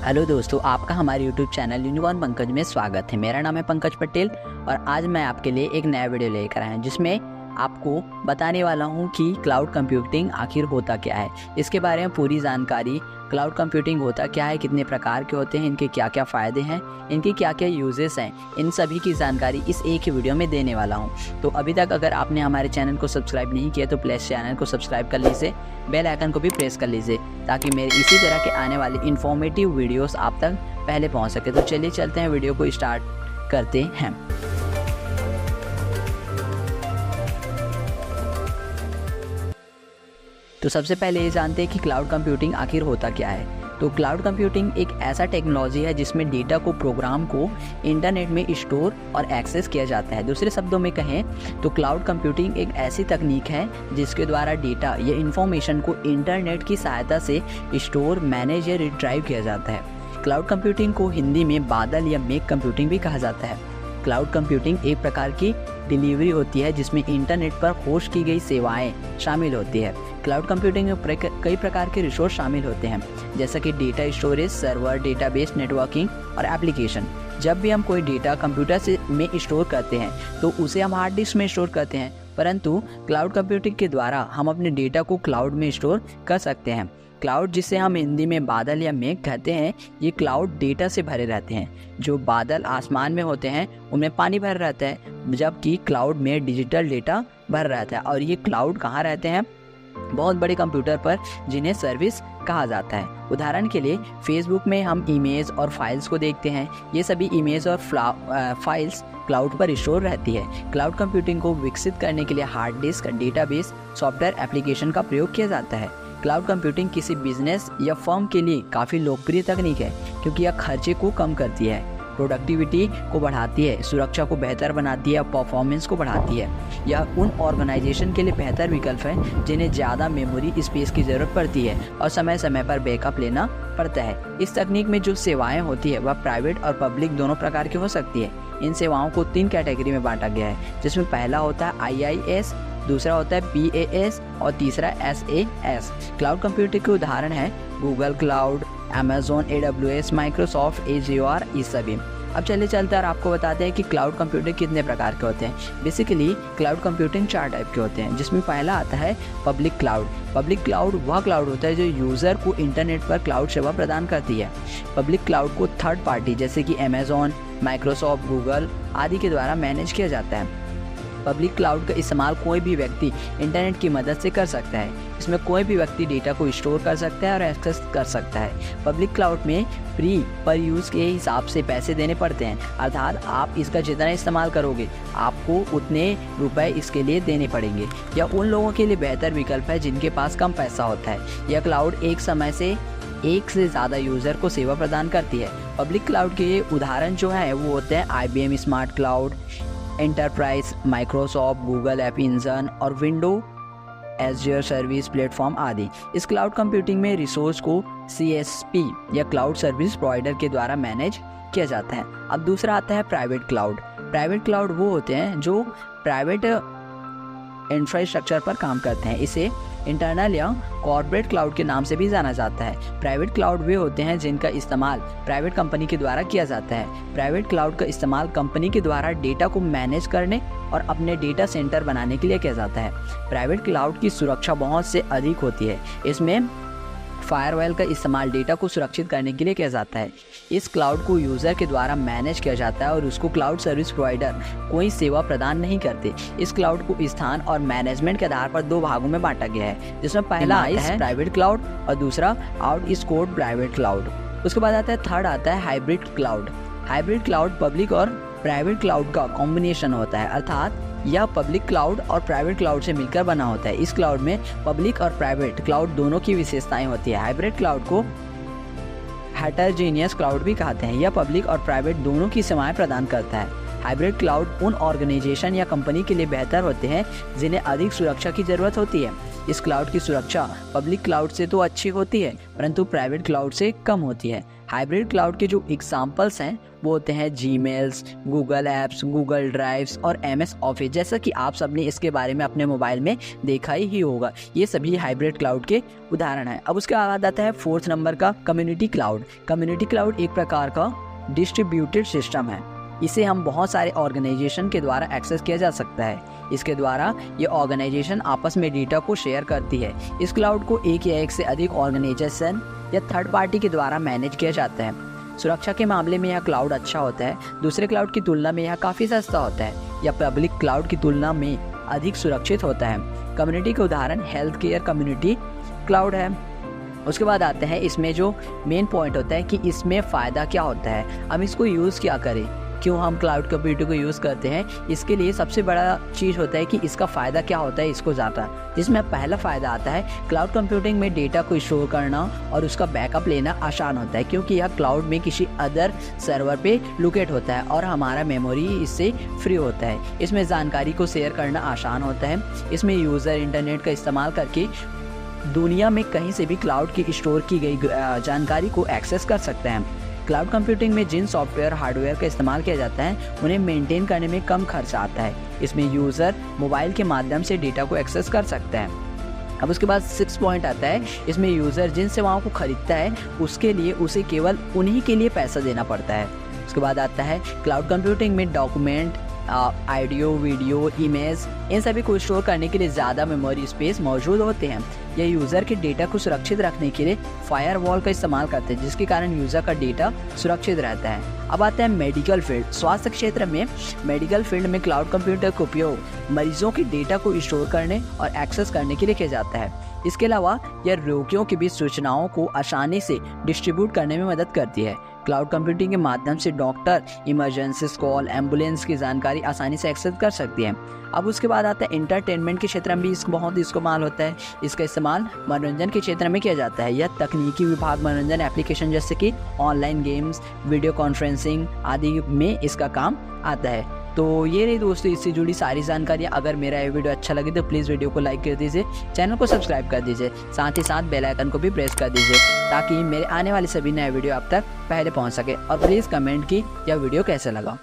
Hello दोस्तों, आपका हमारे YouTube चैनल यूनिकॉर्न पंकज में स्वागत है। मेरा नाम है पंकज पटेल और आज मैं आपके लिए एक नया वीडियो लेकर आया हूं जिसमें आपको बताने वाला हूं कि क्लाउड कंप्यूटिंग आखिर होता क्या है। इसके बारे में पूरी जानकारी, क्लाउड कंप्यूटिंग होता क्या है, कितने प्रकार के होते हैं, इनके क्या क्या फ़ायदे हैं, इनके क्या क्या यूजेस हैं, इन सभी की जानकारी इस एक ही वीडियो में देने वाला हूं। तो अभी तक अगर आपने हमारे चैनल को सब्सक्राइब नहीं किया तो प्लीज़ चैनल को सब्सक्राइब कर लीजिए, बेल आइकन को भी प्रेस कर लीजिए ताकि मेरे इसी तरह के आने वाले इन्फॉर्मेटिव वीडियोस आप तक पहले पहुंच सके। तो चलिए चलते हैं, वीडियो को स्टार्ट करते हैं। तो सबसे पहले ये जानते हैं कि क्लाउड कंप्यूटिंग आखिर होता क्या है। तो क्लाउड कंप्यूटिंग एक ऐसा टेक्नोलॉजी है जिसमें डेटा को, प्रोग्राम को इंटरनेट में स्टोर और एक्सेस किया जाता है। दूसरे शब्दों में कहें तो क्लाउड कंप्यूटिंग एक ऐसी तकनीक है जिसके द्वारा डेटा या इंफॉर्मेशन को इंटरनेट की सहायता से स्टोर, मैनेज या रिट्राइव किया जाता है। क्लाउड कंप्यूटिंग को हिंदी में बादल या मेघ कंप्यूटिंग भी कहा जाता है। क्लाउड कंप्यूटिंग एक प्रकार की डिलीवरी होती है जिसमें इंटरनेट पर होस्ट की गई सेवाएं शामिल होती है। क्लाउड कंप्यूटिंग में कई प्रकार के रिसोर्स शामिल होते हैं जैसा कि data storage, server, database, networking और एप्लीकेशन। जब भी हम कोई डेटा कंप्यूटर में स्टोर करते हैं तो उसे हम हार्ड डिस्क में स्टोर करते हैं, परंतु क्लाउड कंप्यूटिंग के द्वारा हम अपने डेटा को क्लाउड में स्टोर कर सकते हैं। क्लाउड, जिसे हम हिंदी में बादल या मेघ कहते हैं, ये क्लाउड डेटा से भरे रहते हैं। जो बादल आसमान में होते हैं उनमें पानी भर रहता है, जबकि क्लाउड में डिजिटल डेटा भर रहता है। और ये क्लाउड कहाँ रहते हैं? बहुत बड़े कंप्यूटर पर, जिन्हें सर्विस कहा जाता है। उदाहरण के लिए फेसबुक में हम इमेज और फाइल्स को देखते हैं। ये सभी इमेज और फाइल्स क्लाउड पर स्टोर रहती है। क्लाउड कंप्यूटिंग को विकसित करने के लिए hard disk, database, software, application का प्रयोग किया जाता है। क्लाउड कंप्यूटिंग किसी बिजनेस या फर्म के लिए काफ़ी लोकप्रिय तकनीक है क्योंकि यह खर्चे को कम करती है, प्रोडक्टिविटी को बढ़ाती है, सुरक्षा को बेहतर बनाती है, परफॉर्मेंस को बढ़ाती है। यह उन ऑर्गेनाइजेशन के लिए बेहतर विकल्प है जिन्हें ज़्यादा मेमोरी स्पेस की ज़रूरत पड़ती है और समय समय पर बैकअप लेना पड़ता है। इस तकनीक में जो सेवाएं होती है वह प्राइवेट और पब्लिक दोनों प्रकार की हो सकती है। इन सेवाओं को 3 कैटेगरी में बांटा गया है, जिसमें पहला होता है IaaS, दूसरा होता है PaaS और तीसरा SaaS। क्लाउड कंप्यूटिंग के उदाहरण हैं Google cloud, Amazon AWS, Microsoft Azure, ये सभी। अब चलते हैं और आपको बताते हैं कि क्लाउड कंप्यूटिंग कितने प्रकार के होते हैं। बेसिकली क्लाउड कंप्यूटिंग 4 टाइप के होते हैं, जिसमें पहला आता है पब्लिक क्लाउड। पब्लिक क्लाउड वह क्लाउड होता है जो यूज़र को इंटरनेट पर क्लाउड सेवा प्रदान करती है। पब्लिक क्लाउड को थर्ड पार्टी जैसे कि Amazon, माइक्रोसॉफ्ट, गूगल आदि के द्वारा मैनेज किया जाता है। पब्लिक क्लाउड का इस्तेमाल कोई भी व्यक्ति इंटरनेट की मदद से कर सकता है। इसमें कोई भी व्यक्ति डेटा को स्टोर कर सकता है और एक्सेस कर सकता है। पब्लिक क्लाउड में फ्री पर यूज़ के हिसाब से पैसे देने पड़ते हैं, अर्थात आप इसका जितना इस्तेमाल करोगे आपको उतने रुपए इसके लिए देने पड़ेंगे। यह उन लोगों के लिए बेहतर विकल्प है जिनके पास कम पैसा होता है। यह क्लाउड एक समय से एक से ज़्यादा यूज़र को सेवा प्रदान करती है। पब्लिक क्लाउड के उदाहरण जो हैं वो होते हैं IBM smart cloud, enterprise, Microsoft, Google app engine और विंडो एज़्योर सर्विस प्लेटफॉर्म आदि। इस क्लाउड कंप्यूटिंग में रिसोर्स को CSP या क्लाउड सर्विस प्रोवाइडर के द्वारा मैनेज किया जाता है। अब दूसरा आता है प्राइवेट क्लाउड। प्राइवेट क्लाउड वो होते हैं जो प्राइवेट इंफ्रास्ट्रक्चर पर काम करते हैं। इसे इंटरनल या कॉर्पोरेट क्लाउड के नाम से भी जाना जाता है। प्राइवेट क्लाउड वे होते हैं जिनका इस्तेमाल प्राइवेट कंपनी के द्वारा किया जाता है। प्राइवेट क्लाउड का इस्तेमाल कंपनी के द्वारा डेटा को मैनेज करने और अपने डेटा सेंटर बनाने के लिए किया जाता है। प्राइवेट क्लाउड की सुरक्षा बहुत से अधिक होती है। इसमें फायरवॉल का इस्तेमाल डेटा को सुरक्षित करने के लिए किया जाता है। इस क्लाउड को यूज़र के द्वारा मैनेज किया जाता है और उसको क्लाउड सर्विस प्रोवाइडर कोई सेवा प्रदान नहीं करते। इस क्लाउड को स्थान और मैनेजमेंट के आधार पर 2 भागों में बांटा गया है, जिसमें पहला आता है प्राइवेट क्लाउड और दूसरा आउट स्कोर्ड प्राइवेट क्लाउड। उसके बाद आता है थर्ड आता है hybrid cloud. Hybrid cloud public और प्राइवेट क्लाउड का कॉम्बिनेशन होता है, अर्थात यह पब्लिक क्लाउड और प्राइवेट क्लाउड से मिलकर बना होता है। इस क्लाउड में पब्लिक और प्राइवेट क्लाउड दोनों की विशेषताएं होती है। हाइब्रिड क्लाउड को हेटेरोजेनियस क्लाउड भी कहते हैं। यह पब्लिक और प्राइवेट दोनों की सेवाएं प्रदान करता है। हाइब्रिड क्लाउड उन ऑर्गेनाइजेशन या कंपनी के लिए बेहतर होते हैं जिन्हें अधिक सुरक्षा की ज़रूरत होती है। इस क्लाउड की सुरक्षा पब्लिक क्लाउड से तो अच्छी होती है परंतु प्राइवेट क्लाउड से कम होती है। हाइब्रिड क्लाउड के जो एग्जाम्पल्स हैं वो होते हैं Gmails, Google apps, Google drives और MS ऑफिस, जैसा कि आप सबने इसके बारे में अपने मोबाइल में देखा ही होगा। ये सभी हाइब्रिड क्लाउड के उदाहरण हैं। अब उसके बाद आता है 4th नंबर का कम्युनिटी क्लाउड। कम्युनिटी क्लाउड एक प्रकार का डिस्ट्रीब्यूटेड सिस्टम है। इसे हम बहुत सारे ऑर्गेनाइजेशन के द्वारा एक्सेस किया जा सकता है। इसके द्वारा ये ऑर्गेनाइजेशन आपस में डेटा को शेयर करती है। इस क्लाउड को एक या एक से अधिक ऑर्गेनाइजेशन या थर्ड पार्टी के द्वारा मैनेज किया जाता है। सुरक्षा के मामले में यह क्लाउड अच्छा होता है। दूसरे क्लाउड की तुलना में यह काफ़ी सस्ता होता है। यह पब्लिक क्लाउड की तुलना में अधिक सुरक्षित होता है। कम्युनिटी के उदाहरण हेल्थ केयर कम्युनिटी क्लाउड है। उसके बाद आते हैं इसमें जो मेन पॉइंट होता है कि इसमें फ़ायदा क्या होता है, हम इसको यूज़ क्या करें, क्यों हम क्लाउड कंप्यूटिंग को यूज़ करते हैं। इसके लिए सबसे बड़ा चीज़ होता है कि इसका फ़ायदा क्या होता है इसको ज़्यादा, जिसमें पहला फ़ायदा आता है क्लाउड कंप्यूटिंग में डेटा को स्टोर करना और उसका बैकअप लेना आसान होता है, क्योंकि यह क्लाउड में किसी अदर सर्वर पे लोकेट होता है और हमारा मेमोरी इससे फ्री होता है। इसमें जानकारी को शेयर करना आसान होता है। इसमें यूज़र इंटरनेट का इस्तेमाल करके दुनिया में कहीं से भी क्लाउड की स्टोर की गई जानकारी को एक्सेस कर सकते हैं। क्लाउड कंप्यूटिंग में जिन सॉफ्टवेयर हार्डवेयर का इस्तेमाल किया जाता है उन्हें मेंटेन करने में कम खर्च आता है। इसमें यूज़र मोबाइल के माध्यम से डेटा को एक्सेस कर सकते हैं। अब उसके बाद 6 पॉइंट आता है, इसमें यूज़र जिन सेवाओं को खरीदता है उसके लिए उसे केवल उन्हीं के लिए पैसा देना पड़ता है। उसके बाद आता है क्लाउड कंप्यूटिंग में डॉक्यूमेंट, ऑडियो, वीडियो, इमेज, इन सभी को स्टोर करने के लिए ज़्यादा मेमोरी स्पेस मौजूद होते हैं। यह यूज़र के डेटा को सुरक्षित रखने के लिए फायरवॉल का इस्तेमाल करते हैं, जिसके कारण यूज़र का डेटा सुरक्षित रहता है। अब आता है मेडिकल फील्ड। स्वास्थ्य क्षेत्र में मेडिकल फील्ड में क्लाउड कंप्यूटर का उपयोग मरीजों के डेटा को स्टोर करने और एक्सेस करने के लिए किया जाता है। इसके अलावा यह रोगियों के बीच सूचनाओं को आसानी से डिस्ट्रीब्यूट करने में मदद करती है। क्लाउड कंप्यूटिंग के माध्यम से डॉक्टर इमरजेंसी कॉल, एम्बुलेंस की जानकारी आसानी से एक्सेस कर सकती है। अब उसके बाद आता है एंटरटेनमेंट के क्षेत्र में भी इसको बहुत इस्तेमाल होता है। इसका इस्तेमाल मनोरंजन के क्षेत्र में किया जाता है। यह तकनीकी विभाग मनोरंजन एप्लीकेशन जैसे कि ऑनलाइन गेम्स, वीडियो कॉन्फ्रेंसिंग आदि में इसका काम आता है। तो ये रही दोस्तों इससे जुड़ी सारी जानकारियाँ। अगर मेरा ये वीडियो अच्छा लगे तो प्लीज़ वीडियो को लाइक कर दीजिए, चैनल को सब्सक्राइब कर दीजिए, साथ ही साथ बेल आइकन को भी प्रेस कर दीजिए ताकि मेरे आने वाले सभी नए वीडियो आप तक पहले पहुँच सके। और प्लीज़ कमेंट की यह वीडियो कैसे लगा।